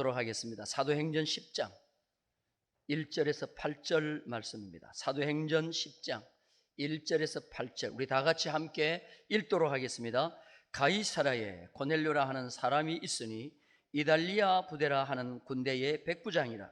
보도록 하겠습니다. 사도행전 10장 1절에서 8절 말씀입니다. 사도행전 10장 1절에서 8절 우리 다 같이 함께 읽도록 하겠습니다. 가이사라에 고넬료라 하는 사람이 있으니 이달리아 부대라 하는 군대의 백부장이라.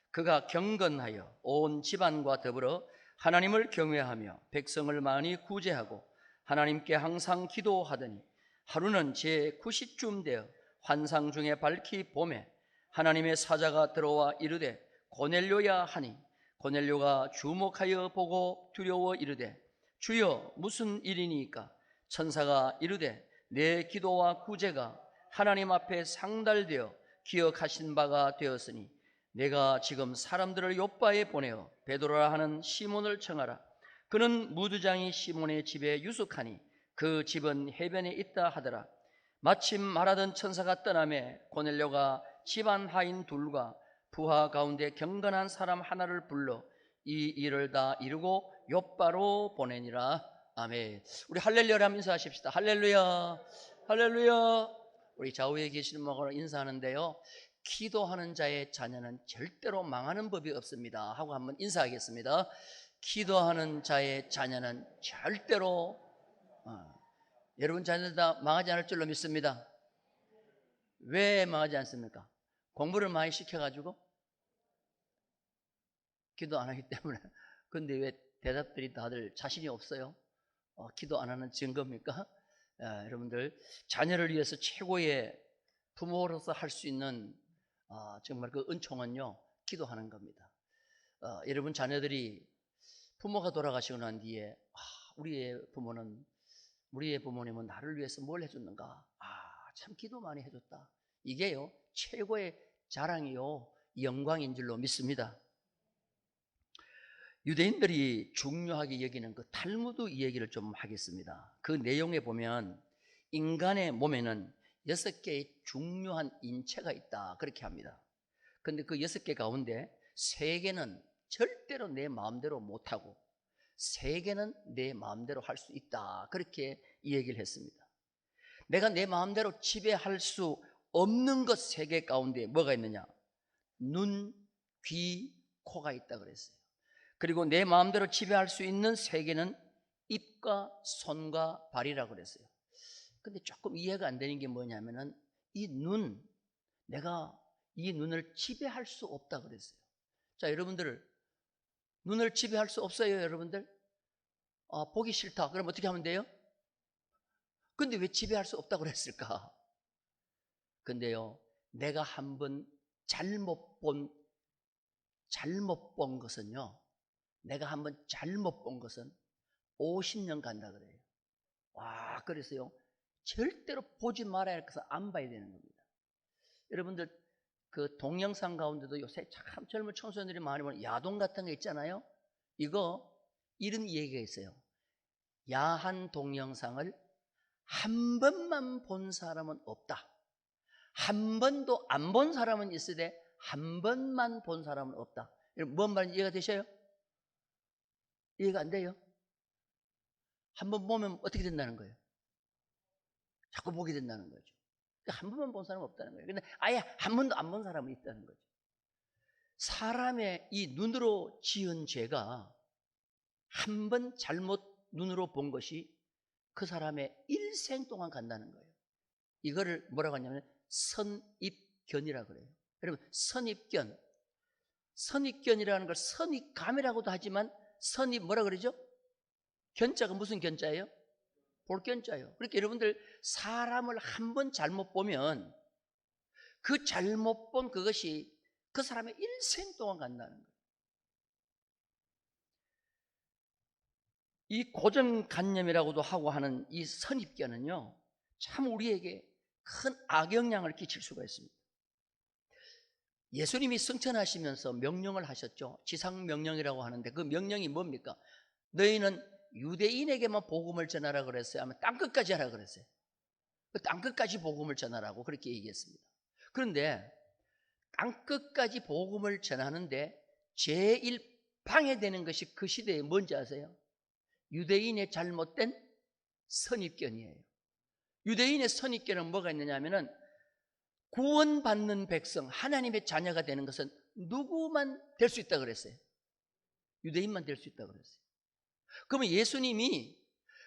그가 경건하여 온 집안과 더불어 하나님을 경외하며 백성을 많이 구제하고 하나님께 항상 기도하더니 하루는 제9시쯤 되어 환상 중에 밝히 보매 하나님의 사자가 들어와 이르되 고넬료야 하니 고넬료가 주목하여 보고 두려워 이르되 주여 무슨 일이니까? 천사가 이르되 내 기도와 구제가 하나님 앞에 상달되어 기억하신 바가 되었으니 내가 지금 사람들을 요빠에 보내어 베드로라 하는 시몬을 청하라. 그는 무두장이 시몬의 집에 유숙하니 그 집은 해변에 있다 하더라. 마침 말하던 천사가 떠나매 고넬료가 집안 하인 둘과 부하 가운데 경건한 사람 하나를 불러 이 일을 다 이루고 요빠로 보내니라. 아멘. 우리 할렐루야를 한번 인사하십시다. 할렐루야, 할렐루야. 우리 좌우에 계시는 분하고 인사하는데요, 기도하는 자의 자녀는 절대로 망하는 법이 없습니다 하고 한번 인사하겠습니다. 기도하는 자의 자녀는 절대로 여러분 자녀들 다 망하지 않을 줄로 믿습니다. 왜 망하지 않습니까? 공부를 많이 시켜가지고 기도 안 하기 때문에. 근데 왜 대답들이 다들 자신이 없어요? 기도 안 하는 증거입니까? 여러분들 자녀를 위해서 최고의 부모로서 할 수 있는 정말 그 은총은요, 기도하는 겁니다. 여러분 자녀들이 부모가 돌아가시고 난 뒤에 우리의 부모님은 나를 위해서 뭘 해줬는가? 참 기도 많이 해줬다. 이게요 최고의 자랑이요 영광인 줄로 믿습니다. 유대인들이 중요하게 여기는 그 탈무드 이야기를 좀 하겠습니다. 그 내용에 보면 인간의 몸에는 6개의 중요한 인체가 있다 그렇게 합니다. 그런데 그 6개 가운데 3개는 절대로 내 마음대로 못하고 3개는 내 마음대로 할 수 있다 그렇게 이 얘기를 했습니다. 내가 내 마음대로 지배할 수 없는 것 3개 가운데 뭐가 있느냐? 눈, 귀, 코가 있다 그랬어요. 그리고 내 마음대로 지배할 수 있는 3개는 입과 손과 발이라고 그랬어요. 근데 조금 이해가 안 되는 게 뭐냐면은 내가 이 눈을 지배할 수 없다 그랬어요. 자, 여러분들 눈을 지배할 수 없어요, 여러분들? 보기 싫다. 그럼 어떻게 하면 돼요? 근데 왜 지배할 수 없다고 그랬을까? 근데요, 내가 한번 잘못 본 것은요, 내가 한번 잘못 본 것은 50년 간다 그래요. 그래서요, 절대로 보지 말아야 할 것은 안 봐야 되는 겁니다. 여러분들 그 동영상 가운데도 요새 참 젊은 청소년들이 많이 보는 야동 같은 거 있잖아요. 이런 얘기가 있어요. 야한 동영상을 한 번만 본 사람은 없다. 한 번도 안 본 사람은 있으되 한 번만 본 사람은 없다. 뭔 말인지 이해가 되셔요? 이해가 안 돼요? 한 번 보면 어떻게 된다는 거예요? 자꾸 보게 된다는 거죠. 한 번만 본 사람은 없다는 거예요. 근데 아예 한 번도 안 본 사람은 있다는 거죠. 사람의 이 눈으로 지은 죄가 한 번 잘못 눈으로 본 것이 그 사람의 일생 동안 간다는 거예요. 이거를 뭐라고 하냐면 선입견이라고 그래요. 여러분, 선입견이라는 걸 선입감이라고도 하지만 선입 뭐라 그러죠? 견자가 무슨 견자예요? 볼견자예요. 그러니까 여러분들 사람을 한 번 잘못 보면 그 잘못 본 그것이 그 사람의 일생 동안 간다는 거예요. 이 고정관념이라고도 하고 하는 이 선입견은요, 참 우리에게 큰 악영향을 끼칠 수가 있습니다. 예수님이 승천하시면서 명령을 하셨죠. 지상명령이라고 하는데 그 명령이 뭡니까? 너희는 유대인에게만 복음을 전하라 그랬어요? 아니면 땅끝까지 하라 그랬어요? 그 땅끝까지 복음을 전하라고 그렇게 얘기했습니다. 그런데 땅끝까지 복음을 전하는데 제일 방해되는 것이 그 시대에 뭔지 아세요? 유대인의 잘못된 선입견이에요. 유대인의 선입견은 뭐가 있느냐 하면은 구원받는 백성, 하나님의 자녀가 되는 것은 누구만 될 수 있다고 그랬어요? 유대인만 될 수 있다고 그랬어요. 그러면 예수님이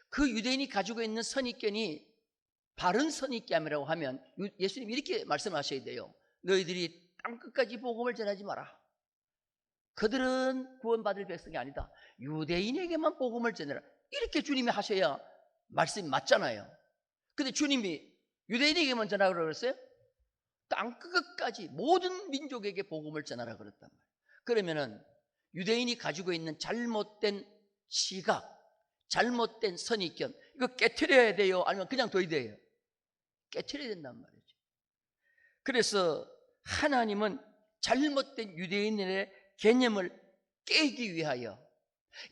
그 유대인이 가지고 있는 선입견이 바른 선입견이라고 하면 예수님이 이렇게 말씀하셔야 돼요. 너희들이 땅끝까지 복음을 전하지 마라. 그들은 구원받을 백성이 아니다. 유대인에게만 복음을 전해라. 이렇게 주님이 하셔야 말씀이 맞잖아요. 근데 주님이 유대인에게만 전하라고 그랬어요? 땅끝까지 모든 민족에게 복음을 전하라 그랬단 말이에요. 그러면은 유대인이 가지고 있는 잘못된 시각, 잘못된 선입견, 이거 깨트려야 돼요? 아니면 그냥 둬야 돼요? 깨트려야 된단 말이죠. 그래서 하나님은 잘못된 유대인의 개념을 깨기 위하여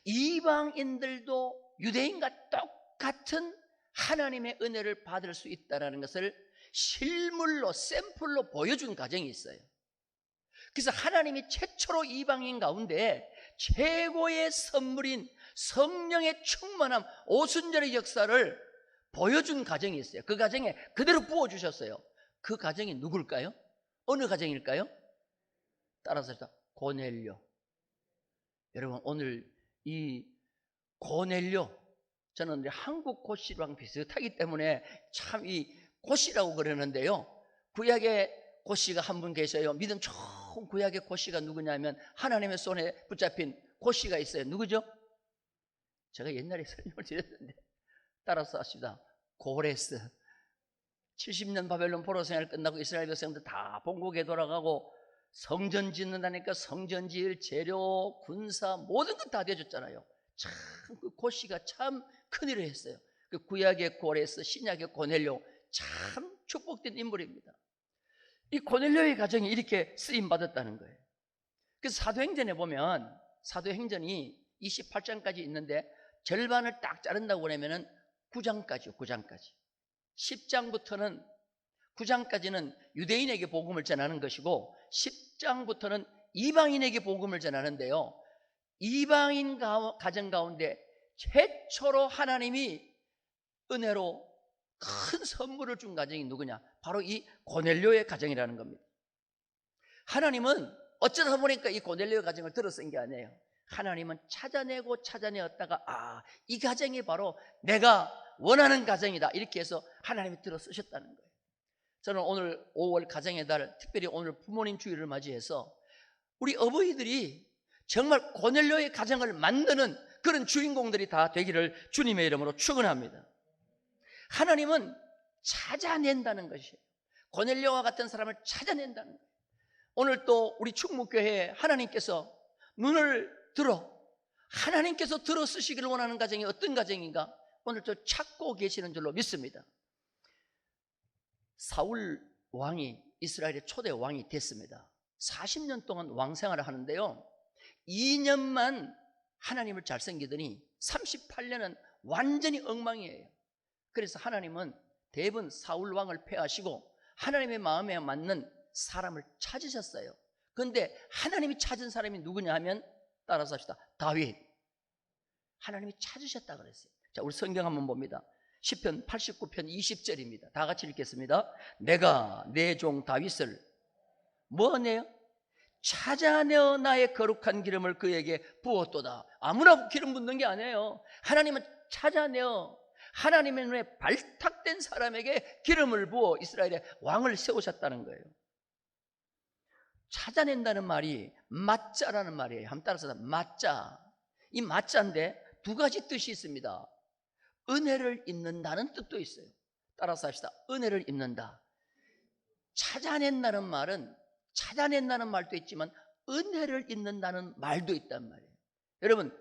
이방인들도 유대인과 똑같은 하나님의 은혜를 받을 수 있다는 것을 실물로, 샘플로 보여준 과정이 있어요. 그래서 하나님이 최초로 이방인 가운데 최고의 선물인 성령의 충만함, 오순절의 역사를 보여준 가정이 있어요. 그 가정에 그대로 부어주셨어요. 그 가정이 누굴까요? 어느 가정일까요? 따라서 고넬료. 여러분, 오늘 이 고넬료, 저는 한국 고씨랑 비슷하기 때문에 참 이 고씨라고 그러는데요, 구약의 고씨가 한 분 계셔요. 믿음 좋은 구약의 고씨가 누구냐면 하나님의 손에 붙잡힌 고씨가 있어요. 누구죠? 제가 옛날에 설명을 드렸는데 따라서 합시다. 고레스. 70년 바벨론 포로 생활 끝나고 이스라엘 백성들 다 본국에 돌아가고 성전 짓는다니까 성전 지을 재료, 군사 모든 것 다 되어줬잖아요. 참 그 고씨가 참 큰일을 했어요. 그 구약의 고레스, 신약의 고넬료, 참 축복된 인물입니다. 이 고넬료의 가정이 이렇게 쓰임 받았다는 거예요. 그래서 사도행전에 보면 사도행전이 28장까지 있는데 절반을 딱 자른다고 그러면은 9장까지요. 9장까지. 10장부터는 9장까지는 유대인에게 복음을 전하는 것이고 10장부터는 이방인에게 복음을 전하는데요, 이방인 가정 가운데 최초로 하나님이 은혜로 큰 선물을 준 가정이 누구냐? 바로 이 고넬료의 가정이라는 겁니다. 하나님은 어쩌다 보니까 이 고넬료의 가정을 들어 쓴 게 아니에요. 하나님은 찾아내고 찾아내었다가 이 가정이 바로 내가 원하는 가정이다, 이렇게 해서 하나님이 들어 쓰셨다는 거예요. 저는 오늘 5월 가정의 달, 특별히 오늘 부모님 주일을 맞이해서 우리 어버이들이 정말 고넬료의 가정을 만드는 그런 주인공들이 다 되기를 주님의 이름으로 축원합니다. 하나님은 찾아낸다는 것이에요. 고넬료와 같은 사람을 찾아낸다는 거예요. 오늘 또 우리 충무교회에 하나님께서 눈을 들어 하나님께서 들어 쓰시기를 원하는 가정이 어떤 가정인가? 오늘 저 찾고 계시는 줄로 믿습니다. 사울 왕이 이스라엘의 초대 왕이 됐습니다. 40년 동안 왕 생활을 하는데요, 2년만 하나님을 잘 섬기더니 38년은 완전히 엉망이에요. 그래서 하나님은 대부분 사울 왕을 폐하시고 하나님의 마음에 맞는 사람을 찾으셨어요. 그런데 하나님이 찾은 사람이 누구냐 하면 따라서 합시다. 다윗. 하나님이 찾으셨다 그랬어요. 자, 우리 성경 한번 봅니다. 시편 89편 20절입니다. 다 같이 읽겠습니다. 내가 내 종 다윗을 뭐 하네요? 찾아내어 나의 거룩한 기름을 그에게 부었도다. 아무나 기름 붓는 게 아니에요. 하나님은 찾아내어 하나님의 눈에 발탁된 사람에게 기름을 부어 이스라엘의 왕을 세우셨다는 거예요. 찾아낸다는 말이 맞자라는 말이에요. 한번 따라서 맞자. 이 맞자인데 두 가지 뜻이 있습니다. 은혜를 입는다는 뜻도 있어요. 따라서 합시다. 은혜를 입는다. 찾아낸다는 말은 찾아낸다는 말도 있지만 은혜를 입는다는 말도 있단 말이에요. 여러분,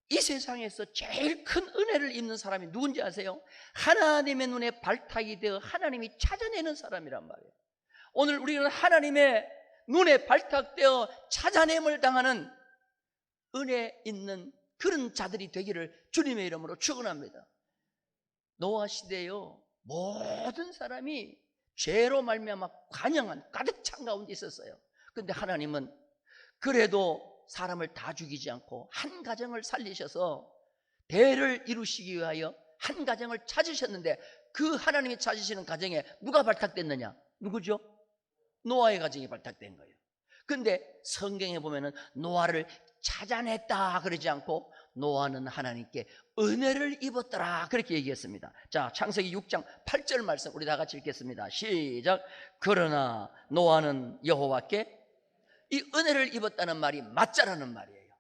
이 세상에서 제일 큰 은혜를 입는 사람이 누군지 아세요? 하나님의 눈에 발탁이 되어 하나님이 찾아내는 사람이란 말이에요. 오늘 우리는 하나님의 눈에 발탁되어 찾아냄을 당하는 은혜 있는 그런 자들이 되기를 주님의 이름으로 축원합니다. 노아 시대에요, 모든 사람이 죄로 말미암아 관영한 가득 찬 가운데 있었어요. 그런데 하나님은 그래도 사람을 다 죽이지 않고 한 가정을 살리셔서 대를 이루시기 위하여 한 가정을 찾으셨는데 그 하나님이 찾으시는 가정에 누가 발탁됐느냐? 누구죠? 노아의 가정이 발탁된 거예요. 근데 성경에 보면은 노아를 찾아냈다 그러지 않고 노아는 하나님께 은혜를 입었더라 그렇게 얘기했습니다. 자, 창세기 6장 8절 말씀 우리 다 같이 읽겠습니다. 시작. 그러나 노아는 여호와께 이 은혜를 입었다는 말이 맞자라는 말이에요.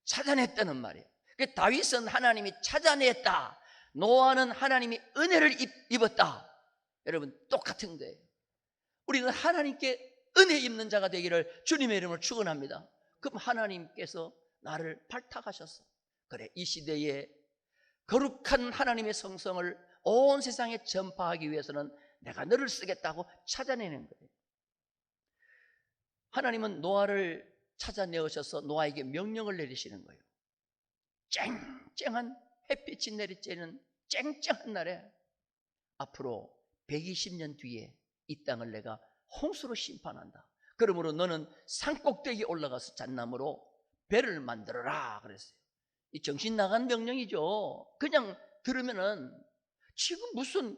찾아냈다는 말이에요. 다윗은 하나님이 찾아냈다, 노아는 하나님이 은혜를 입었다. 여러분 똑같은 거예요. 우리는 하나님께 은혜 입는 자가 되기를 주님의 이름으로 축원합니다. 그럼 하나님께서 나를 발탁하셨어. 그래, 이 시대에 거룩한 하나님의 성성을 온 세상에 전파하기 위해서는 내가 너를 쓰겠다고 찾아내는 거예요. 하나님은 노아를 찾아내오셔서 노아에게 명령을 내리시는 거예요. 쨍쨍한 햇빛이 내리쬐는 쨍쨍한 날에 앞으로 120년 뒤에 이 땅을 내가 홍수로 심판한다. 그러므로 너는 산꼭대기에 올라가서 잣나무로 배를 만들어라 그랬어요. 이 정신 나간 명령이죠. 그냥 들으면은 지금 무슨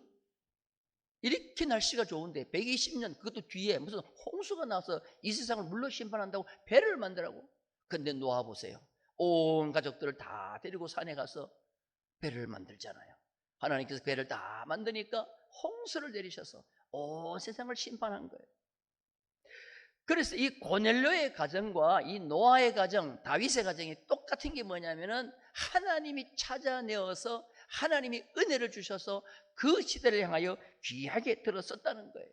이렇게 날씨가 좋은데 120년 그것도 뒤에 무슨 홍수가 나서 이 세상을 물로 심판한다고 배를 만들라고. 근데 노아 보세요. 온 가족들을 다 데리고 산에 가서 배를 만들잖아요. 하나님께서 배를 다 만드니까 홍수를 내리셔서 온 세상을 심판한 거예요. 그래서 이 고넬료의 가정과 이 노아의 가정, 다윗의 가정이 똑같은 게 뭐냐면은 하나님이 찾아내어서 하나님이 은혜를 주셔서 그 시대를 향하여 귀하게 들어섰다는 거예요.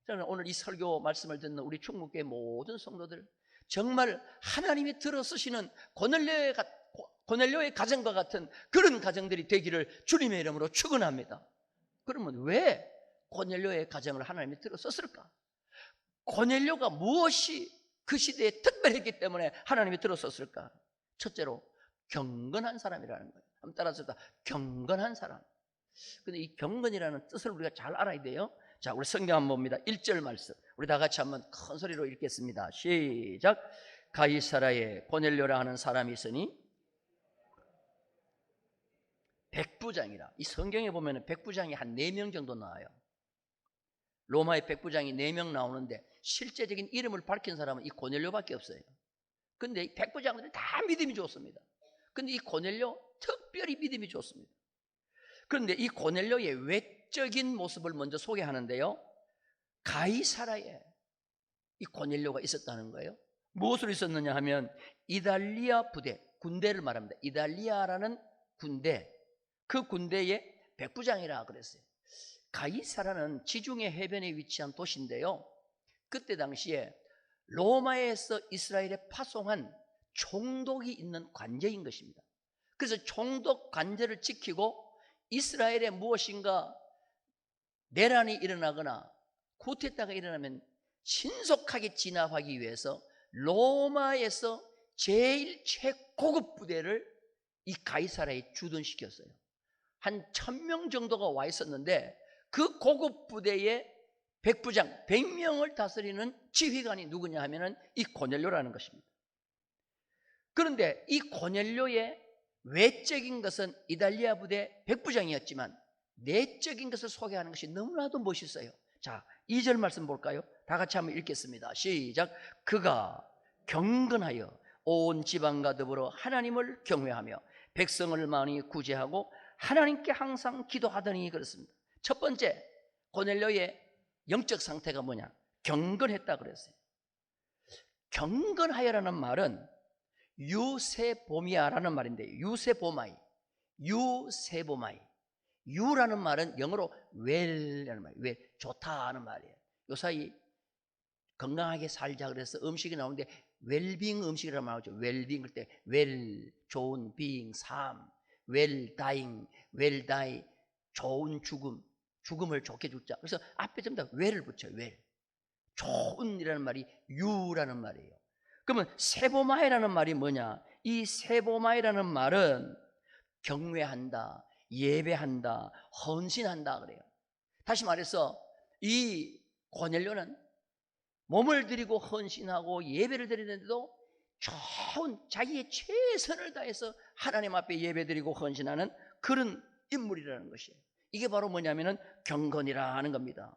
저는 오늘 이 설교 말씀을 듣는 우리 충북교회 모든 성도들 정말 하나님이 들어서시는 고넬료의 가정과 같은 그런 가정들이 되기를 주님의 이름으로 축원합니다. 그러면 왜 고넬료의 가정을 하나님이 들어섰을까? 고넬료가 무엇이 그 시대에 특별했기 때문에 하나님이 들어섰을까? 첫째로 경건한 사람이라는 거예요. 한번 따라서 경건한 사람. 근데 이 경건이라는 뜻을 우리가 잘 알아야 돼요. 자, 우리 성경 한번 봅니다. 1절 말씀 우리 다 같이 한번 큰 소리로 읽겠습니다. 시작. 가이사라에 고넬료라 하는 사람이 있으니 백부장이라. 이 성경에 보면 백부장이 한 4명 정도 나와요. 로마의 백부장이 4명 나오는데 실제적인 이름을 밝힌 사람은 이 고넬료밖에 없어요. 근데 이 백부장들이 다 믿음이 좋습니다. 근데 이 고넬료 특별히 믿음이 좋습니다. 그런데 이 고넬료의 외적인 모습을 먼저 소개하는데요, 가이사라에 이 고넬료가 있었다는 거예요. 무엇으로 있었느냐 하면 이달리아 부대, 군대를 말합니다. 이달리아라는 군대, 그 군대의 백부장이라 그랬어요. 가이사라는 지중해 해변에 위치한 도시인데요, 그때 당시에 로마에서 이스라엘에 파송한 총독이 있는 관제인 것입니다. 그래서 총독 관제를 지키고 이스라엘에 무엇인가 내란이 일어나거나 쿠데타가 일어나면 신속하게 진압하기 위해서 로마에서 제일 최고급 부대를 이 가이사라에 주둔시켰어요. 한 1000명 정도가 와 있었는데 그 고급 부대의 백부장 100명을 다스리는 지휘관이 누구냐 하면은 이 고넬료라는 것입니다. 그런데 이 고넬료의 외적인 것은 이달리아 부대 백부장이었지만 내적인 것을 소개하는 것이 너무나도 멋있어요. 자, 2절 말씀 볼까요? 다 같이 한번 읽겠습니다. 시작. 그가 경건하여 온 지방과 더불어 하나님을 경외하며 백성을 많이 구제하고 하나님께 항상 기도하더니 그렇습니다. 첫 번째, 고넬료의 영적 상태가 뭐냐? 경건했다 그랬어요. 경건하여라는 말은 유세보미아라는 말인데, 유세보마이, 유라는 말은 영어로 well이라는 말이에요. 왜? 좋다 하는 말이에요. 요사이 건강하게 살자 그래서 음식이 나오는데 웰빙 음식이라는 말 나오죠. 웰빙 그때 웰 좋은 빙 삶, 웰 다잉 웰 다이 좋은 죽음을 좋게 죽자. 그래서 앞에 전부 다 웰을 붙여요. 웰 좋은이라는 말이 유라는 말이에요. 그러면 세보마이라는 말이 뭐냐? 이 세보마이라는 말은 경외한다, 예배한다, 헌신한다 그래요. 다시 말해서 이 고넬료는 몸을 들이고 헌신하고 예배를 드리는데도 좋은 자기의 최선을 다해서 하나님 앞에 예배드리고 헌신하는 그런 인물이라는 것이에요. 이게 바로 뭐냐면은 경건이라 하는 겁니다.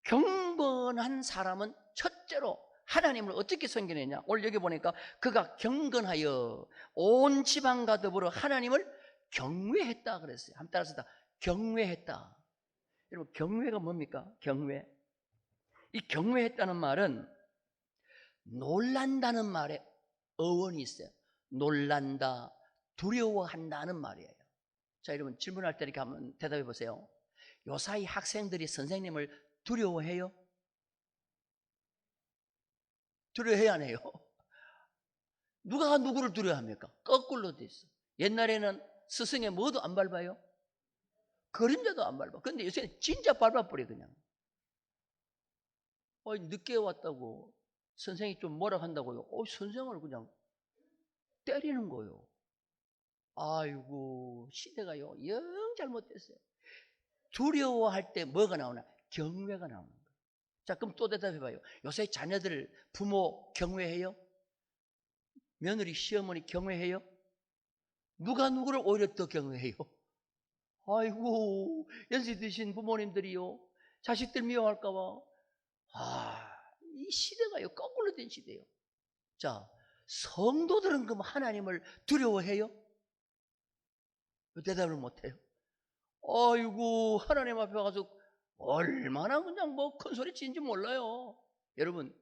경건한 사람은 첫째로 하나님을 어떻게 섬기느냐? 오늘 여기 보니까 그가 경건하여 온 지방과 더불어 하나님을 경외했다 그랬어요. 한번 따라서 경외했다. 여러분, 경외가 뭡니까? 경외. 이 경외했다는 말은 놀란다는 말에 어원이 있어요. 놀란다, 두려워한다는 말이에요. 자, 여러분, 질문할 때 이렇게 한번 대답해 보세요. 요사이 학생들이 선생님을 두려워해요? 두려워해야 안 해요? 누가 누구를 두려워합니까? 거꾸로 돼 있어. 옛날에는 스승의 뭐도 안 밟아요? 그림자도 안 밟아. 근데 요새는 진짜 밟아버려 그냥. 늦게 왔다고 선생이 좀 뭐라 한다고요? 선생을 그냥 때리는 거예요. 아이고, 시대가요 영 잘못됐어요. 두려워할 때 뭐가 나오나? 경외가 나오는 거예요. 자, 그럼 또 대답해봐요. 요새 자녀들 부모 경외해요? 며느리 시어머니 경외해요? 누가 누구를 오히려 더 경외해요? 아이고, 연세 드신 부모님들이요 자식들 미워할까봐. 이 시대가요 거꾸로 된 시대예요. 자, 성도들은 그럼 하나님을 두려워해요? 대답을 못해요. 아이고, 하나님 앞에 가서 얼마나 그냥 뭐 큰 소리 치는지 몰라요. 여러분,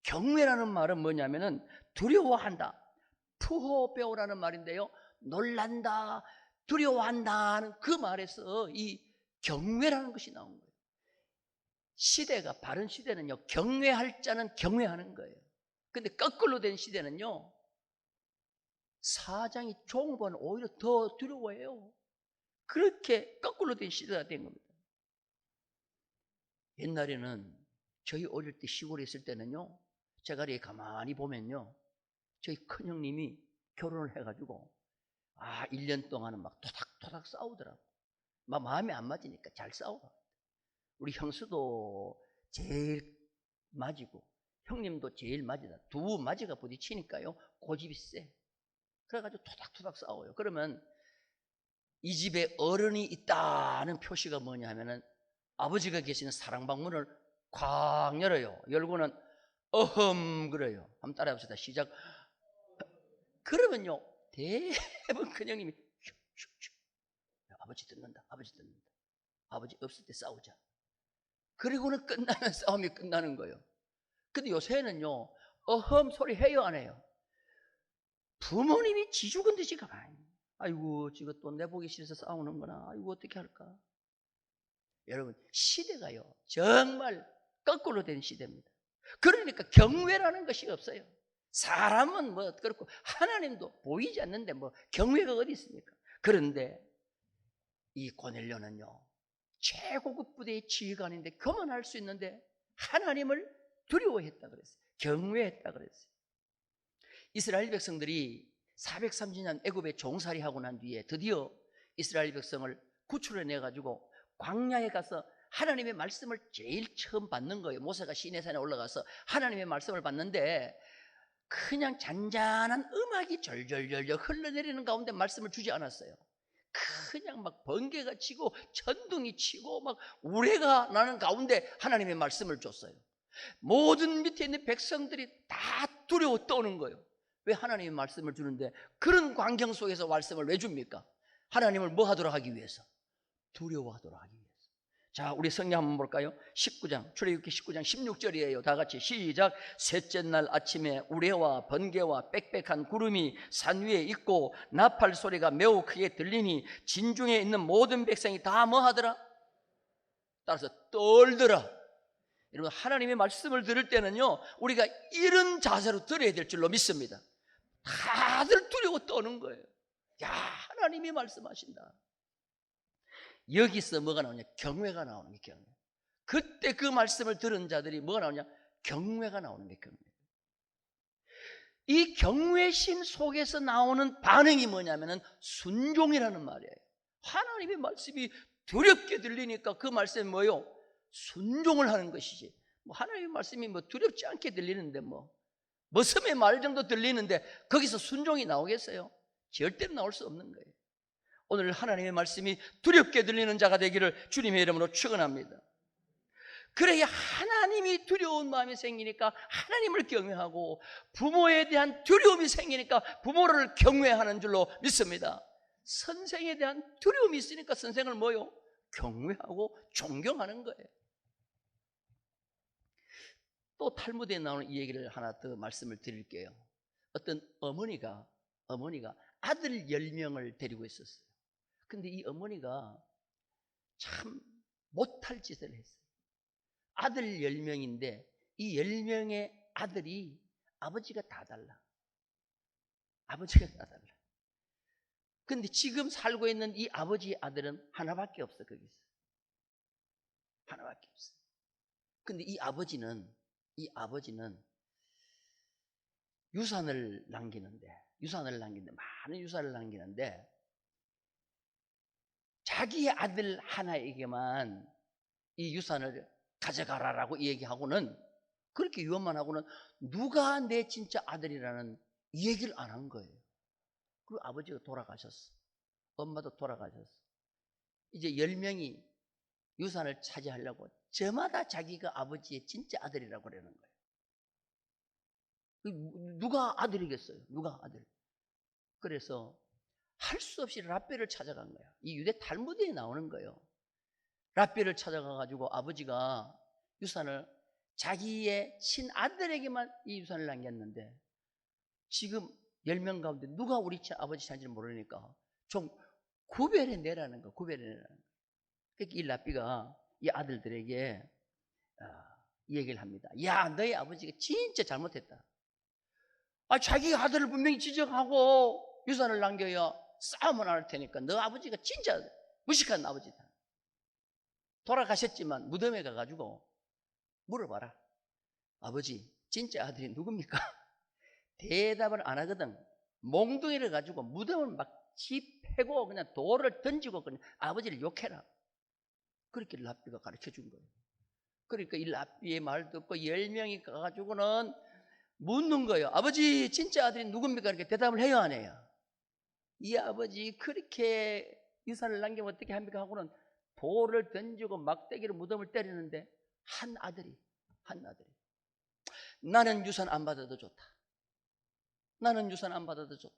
경외라는 말은 뭐냐면은 두려워한다, 푸호배우라는 말인데요, 놀란다, 두려워한다는 그 말에서 이 경외라는 것이 나온 거예요. 시대가, 바른 시대는요 경외할 자는 경외하는 거예요. 근데 거꾸로 된 시대는요 사장이 종보는 오히려 더 두려워해요. 그렇게 거꾸로 된 시대가 된 겁니다. 옛날에는 저희 어릴 때 시골에 있을 때는요, 제가 이렇게 가만히 보면요, 저희 큰형님이 결혼을 해가지고 1년 동안은 막 토닥토닥 싸우더라고. 막 마음에 안 맞으니까 잘 싸워. 우리 형수도 제일 맞이고 형님도 제일 맞이다. 두 맞이가 부딪히니까요 고집이 세. 그래가지고 토닥토닥 싸워요. 그러면 이 집에 어른이 있다는 표시가 뭐냐 하면은 아버지가 계시는 사랑방문을 콱 열어요. 열고는 어흠 그래요. 한번 따라해 봅시다. 시작. 그러면요 대부분 큰형님이 아버지 듣는다, 아버지 듣는다, 아버지 없을 때 싸우자. 그리고는 끝나면 싸움이 끝나는 거예요. 근데 요새는요 어흠 소리 해요 안 해요? 부모님이 지죽은 듯이 가만히, 아이고 지금 또 내 보기 싫어서 싸우는구나, 아이고 어떻게 할까. 여러분, 시대가요 정말 거꾸로 된 시대입니다. 그러니까 경외라는 것이 없어요. 사람은 뭐 그렇고 하나님도 보이지 않는데 뭐 경외가 어디 있습니까? 그런데 이 고넬료는요 최고급 부대의 지휘관인데 교만할 수 있는데 하나님을 두려워했다 그랬어요. 경외했다 그랬어요. 이스라엘 백성들이 430년 애굽에 종살이하고 난 뒤에 드디어 이스라엘 백성을 구출해내가지고 광야에 가서 하나님의 말씀을 제일 처음 받는 거예요. 모세가 시내산에 올라가서 하나님의 말씀을 받는데 그냥 잔잔한 음악이 절절절절 흘러내리는 가운데 말씀을 주지 않았어요. 그냥 막 번개가 치고 천둥이 치고 막 우레가 나는 가운데 하나님의 말씀을 줬어요. 모든 밑에 있는 백성들이 다 두려워 떠오는 거예요. 왜 하나님의 말씀을 주는데 그런 광경 속에서 말씀을 왜 줍니까? 하나님을 뭐 하도록 하기 위해서? 두려워하도록 하기 위해서. 자, 우리 성경 한번 볼까요? 19장, 출애굽기 19장 16절이에요. 다 같이 시작. 셋째 날 아침에 우레와 번개와 빽빽한 구름이 산 위에 있고 나팔 소리가 매우 크게 들리니 진중에 있는 모든 백성이 다 뭐 하더라? 따라서 떨더라. 여러분, 하나님의 말씀을 들을 때는요 우리가 이런 자세로 들어야 될 줄로 믿습니다. 다들 두려워 떠는 거예요. 야, 하나님이 말씀하신다. 여기서 뭐가 나오냐? 경외가 나오는 게 경외. 그때 그 말씀을 들은 자들이 뭐가 나오냐? 경외가 나오는 게 경외. 이 경외심 속에서 나오는 반응이 뭐냐면은 순종이라는 말이에요. 하나님의 말씀이 두렵게 들리니까 그 말씀이 뭐예요? 순종을 하는 것이지. 뭐 하나님의 말씀이 뭐 두렵지 않게 들리는데 뭐 머슴의 말 정도 들리는데 거기서 순종이 나오겠어요? 절대로 나올 수 없는 거예요. 오늘 하나님의 말씀이 두렵게 들리는 자가 되기를 주님의 이름으로 축원합니다. 그래야 하나님이 두려운 마음이 생기니까 하나님을 경외하고, 부모에 대한 두려움이 생기니까 부모를 경외하는 줄로 믿습니다. 선생에 대한 두려움이 있으니까 선생을 뭐요? 경외하고 존경하는 거예요. 또 탈무드에 나오는 이 얘기를 하나 더 말씀을 드릴게요. 어떤 어머니가 아들 10명을 데리고 있었어요. 근데 이 어머니가 참 못할 짓을 했어요. 아들 10명인데 이 10명의 아들이 아버지가 다 달라. 아버지가 다 달라. 근데 지금 살고 있는 이 아버지의 아들은 하나밖에 없어. 거기서 하나밖에 없어. 근데 이 아버지는 유산을 남기는데 많은 유산을 남기는데 자기의 아들 하나에게만 이 유산을 가져가라라고 얘기하고는, 그렇게 유언만 하고는 누가 내 진짜 아들이라는 이 얘기를 안 한 거예요. 그리고 아버지가 돌아가셨어. 엄마도 돌아가셨어. 이제 10명이 유산을 차지하려고 저마다 자기가 아버지의 진짜 아들이라고 그러는 거예요. 누가 아들이겠어요? 누가 아들? 그래서 할 수 없이 랍비를 찾아간 거야. 이 유대 탈무드에 나오는 거예요. 랍비를 찾아가가지고 아버지가 유산을 자기의 친아들에게만 이 유산을 남겼는데, 지금 10명 가운데 누가 우리 아버지 찬지를 모르니까 좀 구별해 내라는 거, 구별해 내라는 거. 그러니까 이 랍비가 이 아들들에게 이 얘기를 합니다. 야, 너희 아버지가 진짜 잘못했다. 자기 아들을 분명히 지적하고 유산을 남겨야 싸움을 안 할 테니까 너 아버지가 진짜 무식한 아버지다. 돌아가셨지만 무덤에 가가지고 물어봐라. 아버지, 진짜 아들이 누굽니까? 대답을 안 하거든. 몽둥이를 가지고 무덤을 막 짚패고 그냥 돌을 던지고 그냥 아버지를 욕해라. 그렇게 랍비가 가르쳐 준 거예요. 그러니까 이 랍비의 말 듣고 10명이 가가지고는 묻는 거예요. 아버지, 진짜 아들이 누굽니까? 이렇게 대답을 해요, 안 해요? 이 아버지 그렇게 유산을 남기면 어떻게 합니까? 하고는 돌을 던지고 막대기로 무덤을 때리는데 한 아들이 나는 유산 안 받아도 좋다. 나는 유산 안 받아도 좋다.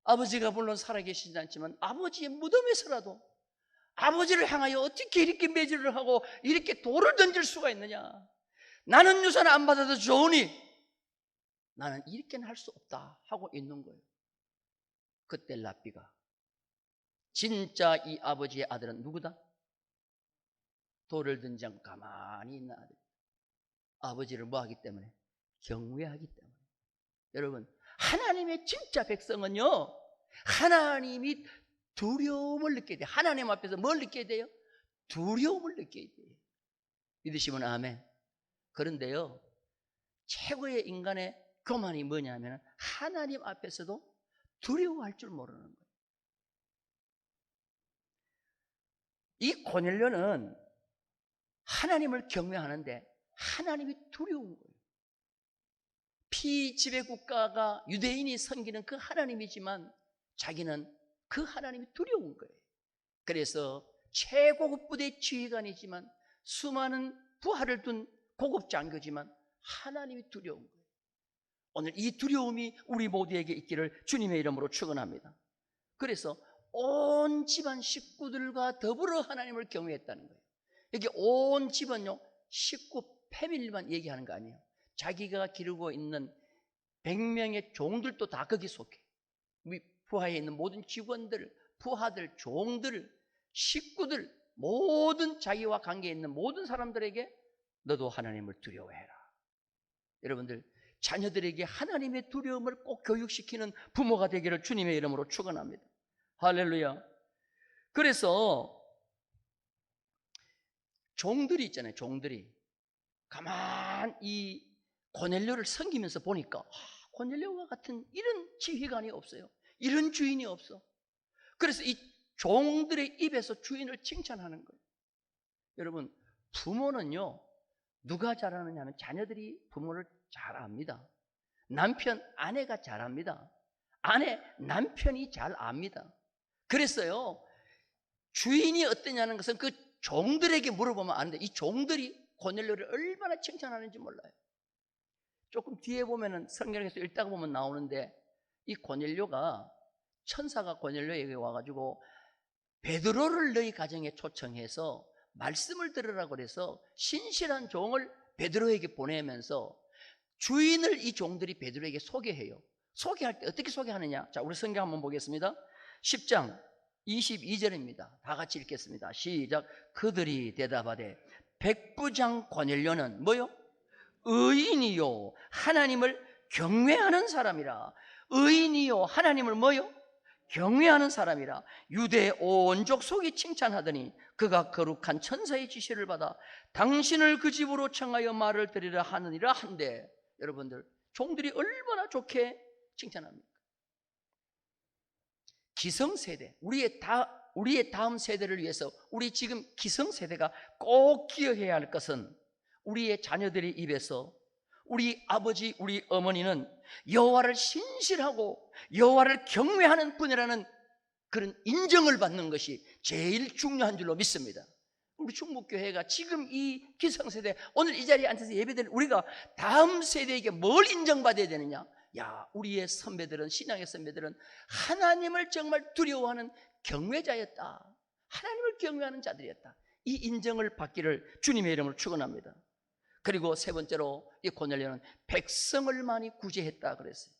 아버지가 물론 살아계시지 않지만 아버지의 무덤에서라도 아버지를 향하여 어떻게 이렇게 매질을 하고 이렇게 돌을 던질 수가 있느냐. 나는 유산 안 받아도 좋으니 나는 이렇게는 할 수 없다 하고 있는 거예요. 그때 랍비가 진짜 이 아버지의 아들은 누구다? 돌을 던지 않고 가만히 있는 아들. 아버지를 뭐 하기 때문에? 경외하기 때문에. 여러분, 하나님의 진짜 백성은요, 하나님이 두려움을 느껴야 돼요. 하나님 앞에서 뭘 느껴야 돼요? 두려움을 느껴야 돼요. 믿으시면 아멘. 그런데요, 최고의 인간의 교만이 뭐냐면 하나님 앞에서도 두려워할 줄 모르는 거예요. 이 고넬료는 하나님을 경외하는데 하나님이 두려운 거예요. 피지배국가가 유대인이 섬기는 그 하나님이지만 자기는 그 하나님이 두려운 거예요. 그래서 최고급 부대 지휘관이지만 수많은 부하를 둔 고급 장교지만 하나님이 두려운 거예요. 오늘 이 두려움이 우리 모두에게 있기를 주님의 이름으로 축원합니다. 그래서 온 집안 식구들과 더불어 하나님을 경외했다는 거예요. 여기 온 집안요, 식구 패밀리만 얘기하는 거 아니에요. 자기가 기르고 있는 100명의 종들도 다 거기 속해. 부하에 있는 모든 직원들, 부하들, 종들, 식구들, 모든 자기와 관계에 있는 모든 사람들에게 너도 하나님을 두려워해라. 여러분들, 자녀들에게 하나님의 두려움을 꼭 교육시키는 부모가 되기를 주님의 이름으로 축원합니다. 할렐루야. 그래서 종들이 있잖아요. 종들이 가만 이 고넬료를 섬기면서 보니까 고넬료와 같은 이런 지휘관이 없어요. 이런 주인이 없어. 그래서 이 종들의 입에서 주인을 칭찬하는 거예요. 여러분, 부모는요, 누가 잘하느냐 하면 자녀들이 부모를 잘 압니다. 남편, 아내가 잘 압니다. 아내, 남편이 잘 압니다. 그랬어요. 주인이 어떠냐는 것은 그 종들에게 물어보면 아는데 이 종들이 고넬료를 얼마나 칭찬하는지 몰라요. 조금 뒤에 보면은 성경에서 읽다가 보면 나오는데 이 고넬료가 천사가 고넬료에게 와가지고 베드로를 너희 가정에 초청해서 말씀을 들으라고 그래서 신실한 종을 베드로에게 보내면서 주인을 이 종들이 베드로에게 소개해요. 소개할 때 어떻게 소개하느냐? 자, 우리 성경 한번 보겠습니다. 10장 22절입니다. 다 같이 읽겠습니다. 시작. 그들이 대답하되 백부장 고넬료는 뭐요? 의인이요 하나님을 경외하는 사람이라. 의인이요 하나님을 뭐요? 경외하는 사람이라. 유대 온 족속이 칭찬하더니 그가 거룩한 천사의 지시를 받아 당신을 그 집으로 청하여 말을 드리라 하느니라 한데, 여러분들 종들이 얼마나 좋게 칭찬합니까? 기성세대, 우리의 다음 세대를 위해서 우리 지금 기성세대가 꼭 기억해야 할 것은 우리의 자녀들의 입에서 우리 아버지, 우리 어머니는 여호와를 신실하고 여호와를 경외하는 분이라는 그런 인정을 받는 것이 제일 중요한 줄로 믿습니다. 우리 충북교회가 지금 이 기성세대, 오늘 이 자리에 앉아서 예배드리는 우리가 다음 세대에게 뭘 인정받아야 되느냐? 야, 우리의 선배들은, 신앙의 선배들은 하나님을 정말 두려워하는 경외자였다. 하나님을 경외하는 자들이었다. 이 인정을 받기를 주님의 이름으로 축원합니다. 그리고 세 번째로 이 고넬료는 백성을 많이 구제했다 그랬어요.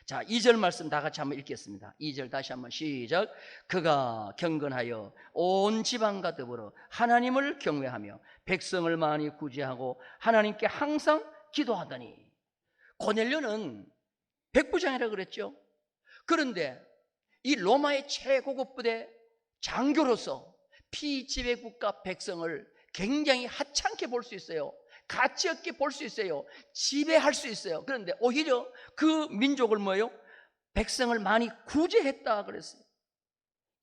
자, 2절 말씀 다 같이 한번 읽겠습니다. 2절 다시 한번 시작. 그가 경건하여 온 지방과 더불어 하나님을 경외하며 백성을 많이 구제하고 하나님께 항상 기도하더니. 고넬료는 백부장이라고 그랬죠. 그런데 이 로마의 최고급 부대 장교로서 피지배국가 백성을 굉장히 하찮게 볼 수 있어요. 가치 없게 볼 수 있어요. 지배할 수 있어요. 그런데 오히려 그 민족을 뭐예요? 백성을 많이 구제했다 그랬어요.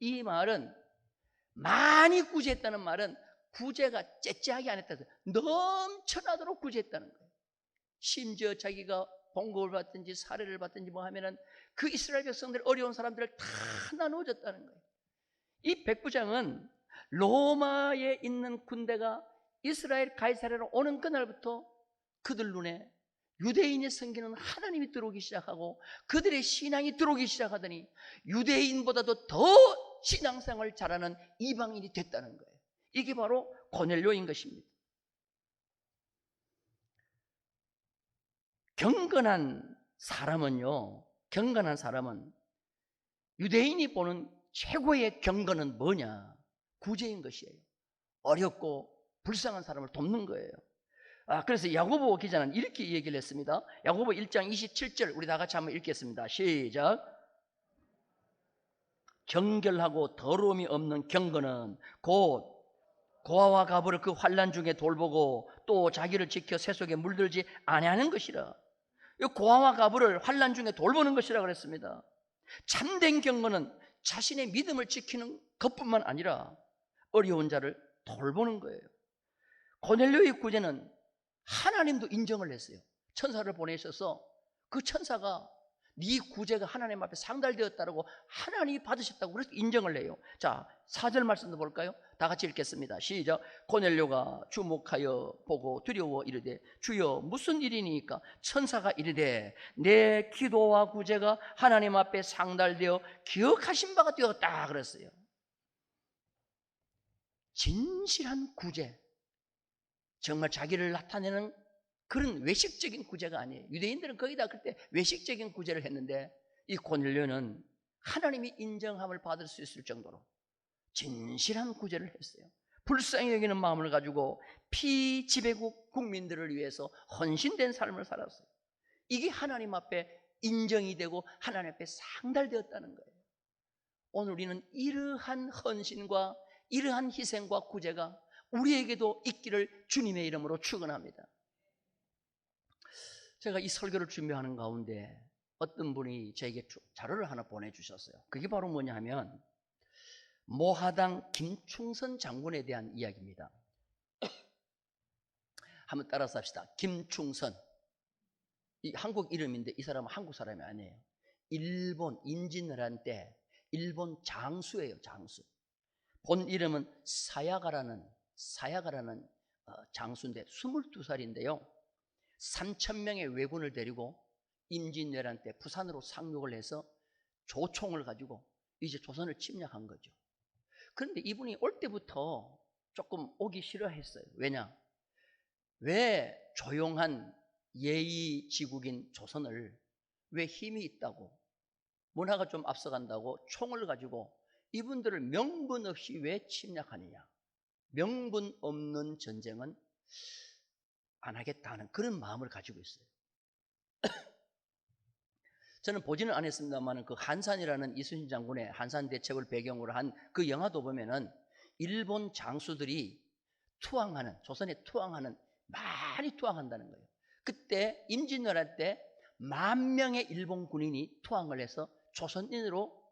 이 말은, 많이 구제했다는 말은 구제가 째째하게 안 했다, 넘쳐나도록 구제했다는 거예요. 심지어 자기가 봉급을 받든지 사례를 받든지 뭐 하면은 그 이스라엘 백성들, 어려운 사람들을 다 나누어줬다는 거예요. 이 백부장은 로마에 있는 군대가 이스라엘 가이사랴로 오는 그날부터 그들 눈에 유대인이 섬기는 하나님이 들어오기 시작하고 그들의 신앙이 들어오기 시작하더니 유대인보다도 더 신앙생활을 잘하는 이방인이 됐다는 거예요. 이게 바로 고넬료인 것입니다. 경건한 사람은요, 경건한 사람은 유대인이 보는 최고의 경건은 뭐냐? 구제인 것이에요. 어렵고 불쌍한 사람을 돕는 거예요. 그래서 야고보 기자는 이렇게 얘기를 했습니다. 야고보 1장 27절 우리 다 같이 한번 읽겠습니다. 시작. 정결하고 더러움이 없는 경건은 곧 고아와 가부를 그 환난 중에 돌보고 또 자기를 지켜 새 속에 물들지 아니하는 것이라. 이 고아와 가부를 환난 중에 돌보는 것이라 그랬습니다. 참된 경건은 자신의 믿음을 지키는 것뿐만 아니라 어려운 자를 돌보는 거예요. 고넬료의 구제는 하나님도 인정을 했어요. 천사를 보내셔서 그 천사가 네 구제가 하나님 앞에 상달되었다고 하나님이 받으셨다고 그래서 인정을 해요. 자, 4절 말씀도 볼까요? 다 같이 읽겠습니다. 시작. 고넬료가 주목하여 보고 두려워 이르되 주여 무슨 일이니까? 천사가 이르되 내 기도와 구제가 하나님 앞에 상달되어 기억하신 바가 되었다 그랬어요. 진실한 구제, 정말 자기를 나타내는 그런 외식적인 구제가 아니에요. 유대인들은 거기다 그때 외식적인 구제를 했는데 이 고넬료는 하나님이 인정함을 받을 수 있을 정도로 진실한 구제를 했어요. 불쌍히 여기는 마음을 가지고 피지배국 국민들을 위해서 헌신된 삶을 살았어요. 이게 하나님 앞에 인정이 되고 하나님 앞에 상달되었다는 거예요. 오늘 우리는 이러한 헌신과 이러한 희생과 구제가 우리에게도 있기를 주님의 이름으로 축원합니다. 제가 이 설교를 준비하는 가운데 어떤 분이 저에게 자료를 하나 보내주셨어요. 그게 바로 뭐냐 하면 모하당 김충선 장군에 대한 이야기입니다. 한번 따라서 합시다. 김충선. 이 한국 이름인데 이 사람은 한국 사람이 아니에요. 일본 임진왜란 때 일본 장수예요. 장수. 본 이름은 사야가라는 장수인데 22살인데요. 3,000명의 왜군을 데리고 임진왜란 때 부산으로 상륙을 해서 조총을 가지고 이제 조선을 침략한 거죠. 그런데 이분이 올 때부터 조금 오기 싫어했어요. 왜냐? 왜 조용한 예의지국인 조선을 왜 힘이 있다고, 문화가 좀 앞서간다고 총을 가지고 이분들을 명분 없이 왜 침략하느냐? 명분 없는 전쟁은 안 하겠다는 그런 마음을 가지고 있어요. 저는 보지는 않았습니다만 그 한산이라는 이순신 장군의 한산 대첩을 배경으로 한 그 영화도 보면은 일본 장수들이 투항하는, 조선에 투항하는, 많이 투항한다는 거예요. 그때 임진왜란 때 10,000명의 일본 군인이 투항을 해서 조선인으로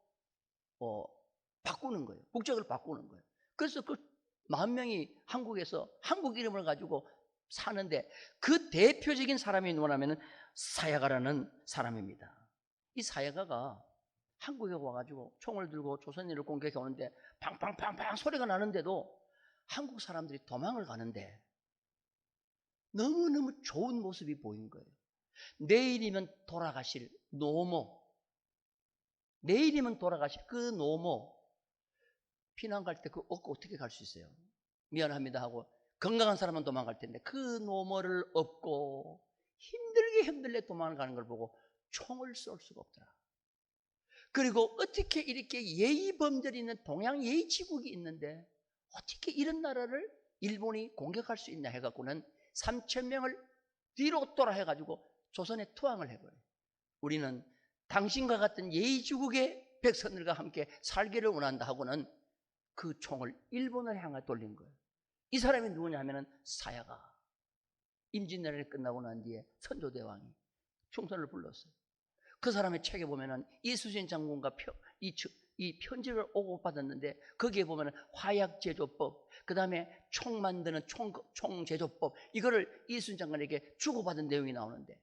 바꾸는 거예요. 국적을 바꾸는 거예요. 그래서 그 10,000명이 한국에서 한국 이름을 가지고 사는데 그 대표적인 사람이 누구냐면 사야가라는 사람입니다. 이 사야가가 한국에 와가지고 총을 들고 조선인을 공격해 오는데 팡팡팡팡 소리가 나는데도 한국 사람들이 도망을 가는데 너무너무 좋은 모습이 보인 거예요. 내일이면 돌아가실 노모, 내일이면 돌아가실 그 노모, 피난 갈 때 그 어떻게 갈 수 있어요? 미안합니다 하고 건강한 사람은 도망갈 텐데 그 노모를 업고 힘들게 도망을 가는 걸 보고 총을 쏠 수가 없더라. 그리고 어떻게 이렇게 예의범절이 있는 동양 예의지국이 있는데 어떻게 이런 나라를 일본이 공격할 수 있냐 해갖고는 3,000명을 뒤로 돌아 해가지고 조선에 투항을 해버려요. 우리는 당신과 같은 예의지국의 백성들과 함께 살기를 원한다 하고는 그 총을 일본을 향해 돌린 거예요. 이 사람이 누구냐 하면은 사야가. 임진왜란이 끝나고 난 뒤에 선조대왕이 총선을 불렀어요. 그 사람의 책에 보면은 이순신 장군과 이 편지를 오고받았는데 거기에 보면은 화약제조법, 그 다음에 총 만드는 총제조법, 이거를 이순신 장군에게 주고받은 내용이 나오는데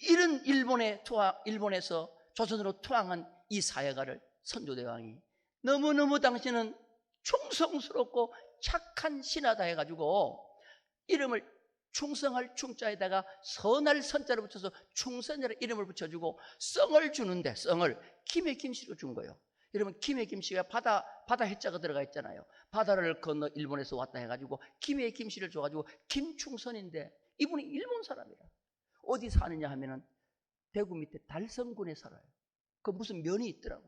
이런 일본에서 조선으로 투항한 이 사야가를 선조대왕이 너무너무 당신은 충성스럽고 착한 신하다 해가지고 이름을 충성할 충자에다가 선할 선자를 붙여서 충선이라는 이름을 붙여주고 썽을 주는데, 썽을 김해 김씨로 준 거예요. 여러분 김해 김씨가 바다 해자가 들어가 있잖아요. 바다를 건너 일본에서 왔다 해가지고 김해 김씨를 줘가지고 김충선인데 이분이 일본 사람이라. 어디 사느냐 하면은 대구 밑에 달성군에 살아요. 그 무슨 면이 있더라고.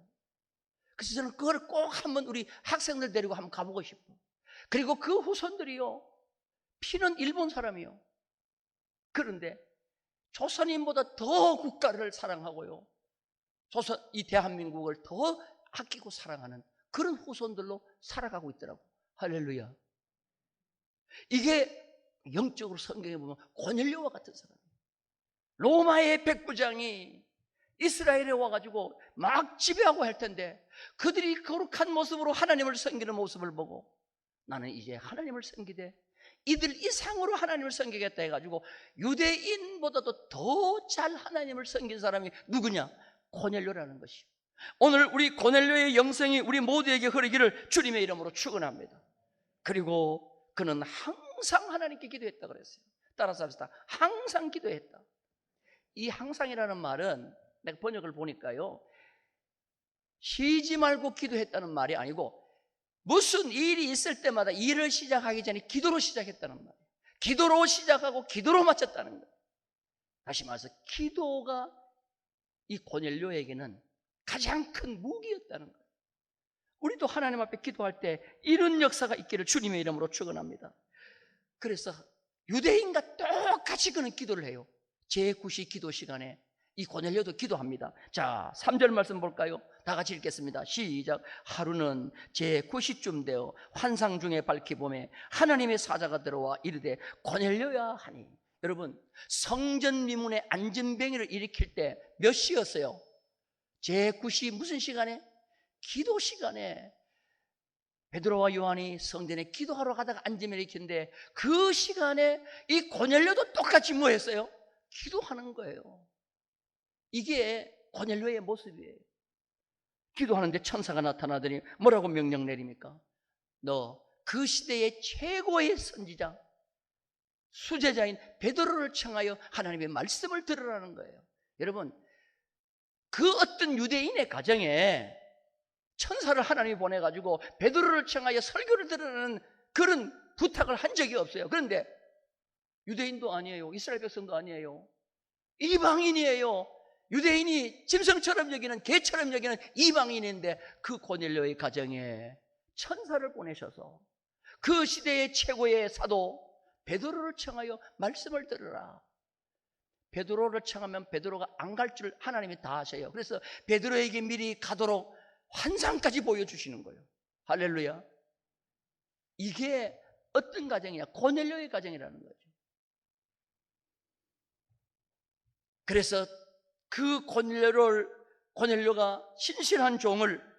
그래서 저는 그걸 꼭 한번 우리 학생들 데리고 한번 가보고 싶어. 그리고 그 후손들이요, 피는 일본 사람이요. 그런데 조선인보다 더 국가를 사랑하고요, 이 대한민국을 더 아끼고 사랑하는 그런 후손들로 살아가고 있더라고. 할렐루야. 이게 영적으로 성경에 보면 고넬료와 같은 사람이에요. 로마의 백부장이 이스라엘에 와가지고 막 지배하고 할 텐데 그들이 거룩한 모습으로 하나님을 섬기는 모습을 보고 나는 이제 하나님을 섬기되 이들 이상으로 하나님을 섬기겠다 해가지고 유대인보다도 더 잘 하나님을 섬긴 사람이 누구냐? 고넬료라는 것이요. 오늘 우리 고넬료의 영성이 우리 모두에게 흐르기를 주님의 이름으로 축원합니다. 그리고 그는 항상 하나님께 기도했다 그랬어요. 따라서 합시다. 항상 기도했다. 이 항상이라는 말은 내가 번역을 보니까요, 쉬지 말고 기도했다는 말이 아니고 무슨 일이 있을 때마다 일을 시작하기 전에 기도로 시작했다는 말이에요. 기도로 시작하고 기도로 마쳤다는 거예요. 다시 말해서 기도가 이 고넬료에게는 가장 큰 무기였다는 거예요. 우리도 하나님 앞에 기도할 때 이런 역사가 있기를 주님의 이름으로 축원합니다. 그래서 유대인과 똑같이 그는 기도를 해요. 제9시 기도 시간에 이 고넬료도 기도합니다. 자, 3절 말씀 볼까요? 다 같이 읽겠습니다. 시작. 하루는 제9시쯤 되어 환상 중에 밝히 보매 하나님의 사자가 들어와 이르되 고넬료야 하니. 여러분, 성전 미문의 안전뱅이를 일으킬 때 몇 시였어요? 제9시 무슨 시간에? 기도 시간에. 베드로와 요한이 성전에 기도하러 가다가 안전을 일으키는데 그 시간에 이 고넬료도 똑같이 뭐 했어요? 기도하는 거예요. 이게 고넬료의 모습이에요. 기도하는데 천사가 나타나더니 뭐라고 명령 내립니까? 너 그 시대의 최고의 선지자, 수제자인 베드로를 청하여 하나님의 말씀을 들으라는 거예요. 여러분, 그 어떤 유대인의 가정에 천사를 하나님이 보내가지고 베드로를 청하여 설교를 들으라는 그런 부탁을 한 적이 없어요. 그런데 유대인도 아니에요. 이스라엘 백성도 아니에요. 이방인이에요. 유대인이 짐승처럼 여기는, 개처럼 여기는 이방인인데 그 고넬료의 가정에 천사를 보내셔서 그 시대의 최고의 사도 베드로를 청하여 말씀을 들으라. 베드로를 청하면 베드로가 안 갈 줄 하나님이 다 아셔요. 그래서 베드로에게 미리 가도록 환상까지 보여주시는 거예요. 할렐루야. 이게 어떤 가정이냐? 고넬료의 가정이라는 거죠. 그래서 그 고넬료가 신실한 종을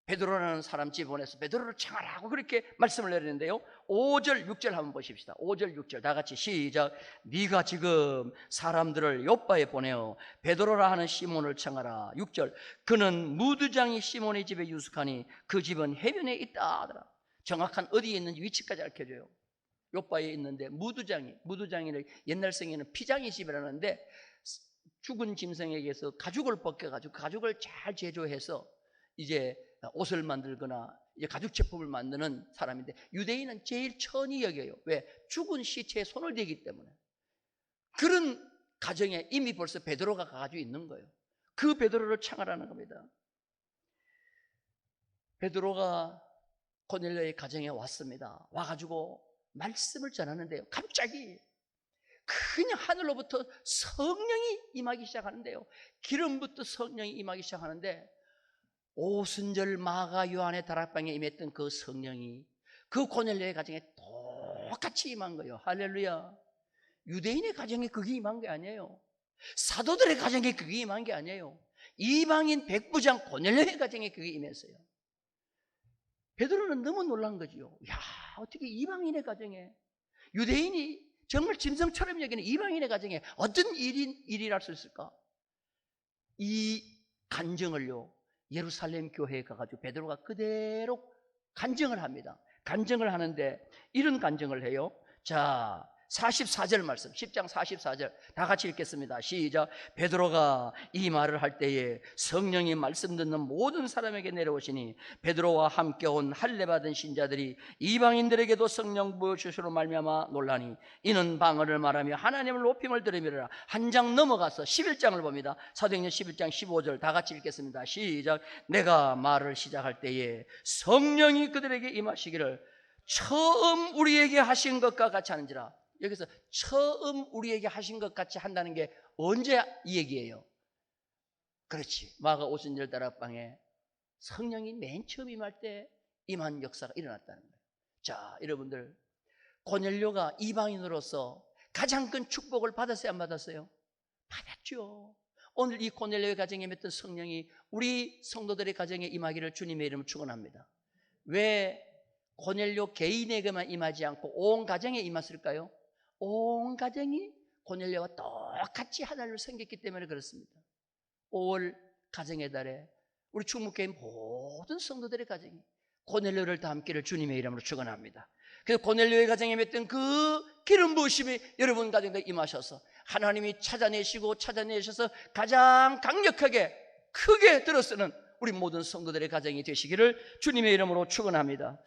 베드로라는 사람 집에 보내서 베드로를 청하라고 그렇게 말씀을 내리는데요. 5절 6절 한번 보십시다. 5절 6절 다 같이 시작. 네가 지금 사람들을 요빠에 보내어 베드로라 하는 시몬을 청하라. 6절 그는 무두장이 시몬의 집에 유숙하니 그 집은 해변에 있다 하더라. 정확한 어디에 있는지 위치까지 알려줘요. 요빠에 있는데 무두장이는 옛날 성에는 피장이 집이라는데 죽은 짐승에게서 가죽을 벗겨가지고 가죽을 잘 제조해서 이제 옷을 만들거나 이제 가죽 제품을 만드는 사람인데 유대인은 제일 천히 여겨요. 왜? 죽은 시체에 손을 대기 때문에. 그런 가정에 이미 벌써 베드로가 가지고 있는 거예요. 그 베드로를 청하라는 겁니다. 베드로가 고넬료의 가정에 왔습니다. 와가지고 말씀을 전하는데요. 갑자기 그냥 하늘로부터 성령이 임하기 시작하는데요. 기름부터 성령이 임하기 시작하는데 오순절 마가 요한의 다락방에 임했던 그 성령이 그 고넬료의 가정에 똑같이 임한 거예요. 할렐루야. 유대인의 가정에 그게 임한 게 아니에요. 사도들의 가정에 그게 임한 게 아니에요. 이방인 백부장 고넬료의 가정에 그게 임했어요. 베드로는 너무 놀란 거지요. 야, 어떻게 이방인의 가정에, 유대인이 정말 짐승처럼 여기는 이방인의 가정에 어떤 일이랄 수 있을까? 이 간증을요, 예루살렘 교회에 가가지고 베드로가 그대로 간증을 합니다. 간증을 하는데 이런 간증을 해요. 자, 44절 말씀, 10장 44절 다 같이 읽겠습니다. 시작. 베드로가 이 말을 할 때에 성령이 말씀 듣는 모든 사람에게 내려오시니 베드로와 함께 온 할례 받은 신자들이 이방인들에게도 성령 부어주시로 말미암아 놀라니 이는 방언을 말하며 하나님을 높임을 들으미라. 한 장 넘어가서 11장을 봅니다. 사도행전 11장 15절 다 같이 읽겠습니다. 시작. 내가 말을 시작할 때에 성령이 그들에게 임하시기를 처음 우리에게 하신 것과 같이 하는지라. 여기서 처음 우리에게 하신 것 같이 한다는 게 언제 이 얘기예요? 그렇지. 마가 오순절 다락방에 성령이 맨 처음 임할 때 임한 역사가 일어났다는 거예요. 자, 여러분들, 고넬료가 이방인으로서 가장 큰 축복을 받았어요, 안 받았어요? 받았죠. 오늘 이 고넬료의 가정에 임했던 성령이 우리 성도들의 가정에 임하기를 주님의 이름으로 축원합니다. 왜 고넬료 개인에게만 임하지 않고 온 가정에 임했을까요? 온 가정이 고넬료와 똑같이 하나님을 섬겼기 때문에 그렇습니다. 5월 가정의 달에 우리 충무교회 모든 성도들의 가정이 고넬료를 담기를 주님의 이름으로 축원합니다. 그래서 고넬료의 가정에 맺던 그 기름 부으심이 여러분 가정에 임하셔서 하나님이 찾아내셔서 가장 강력하게 크게 들어쓰는 우리 모든 성도들의 가정이 되시기를 주님의 이름으로 축원합니다.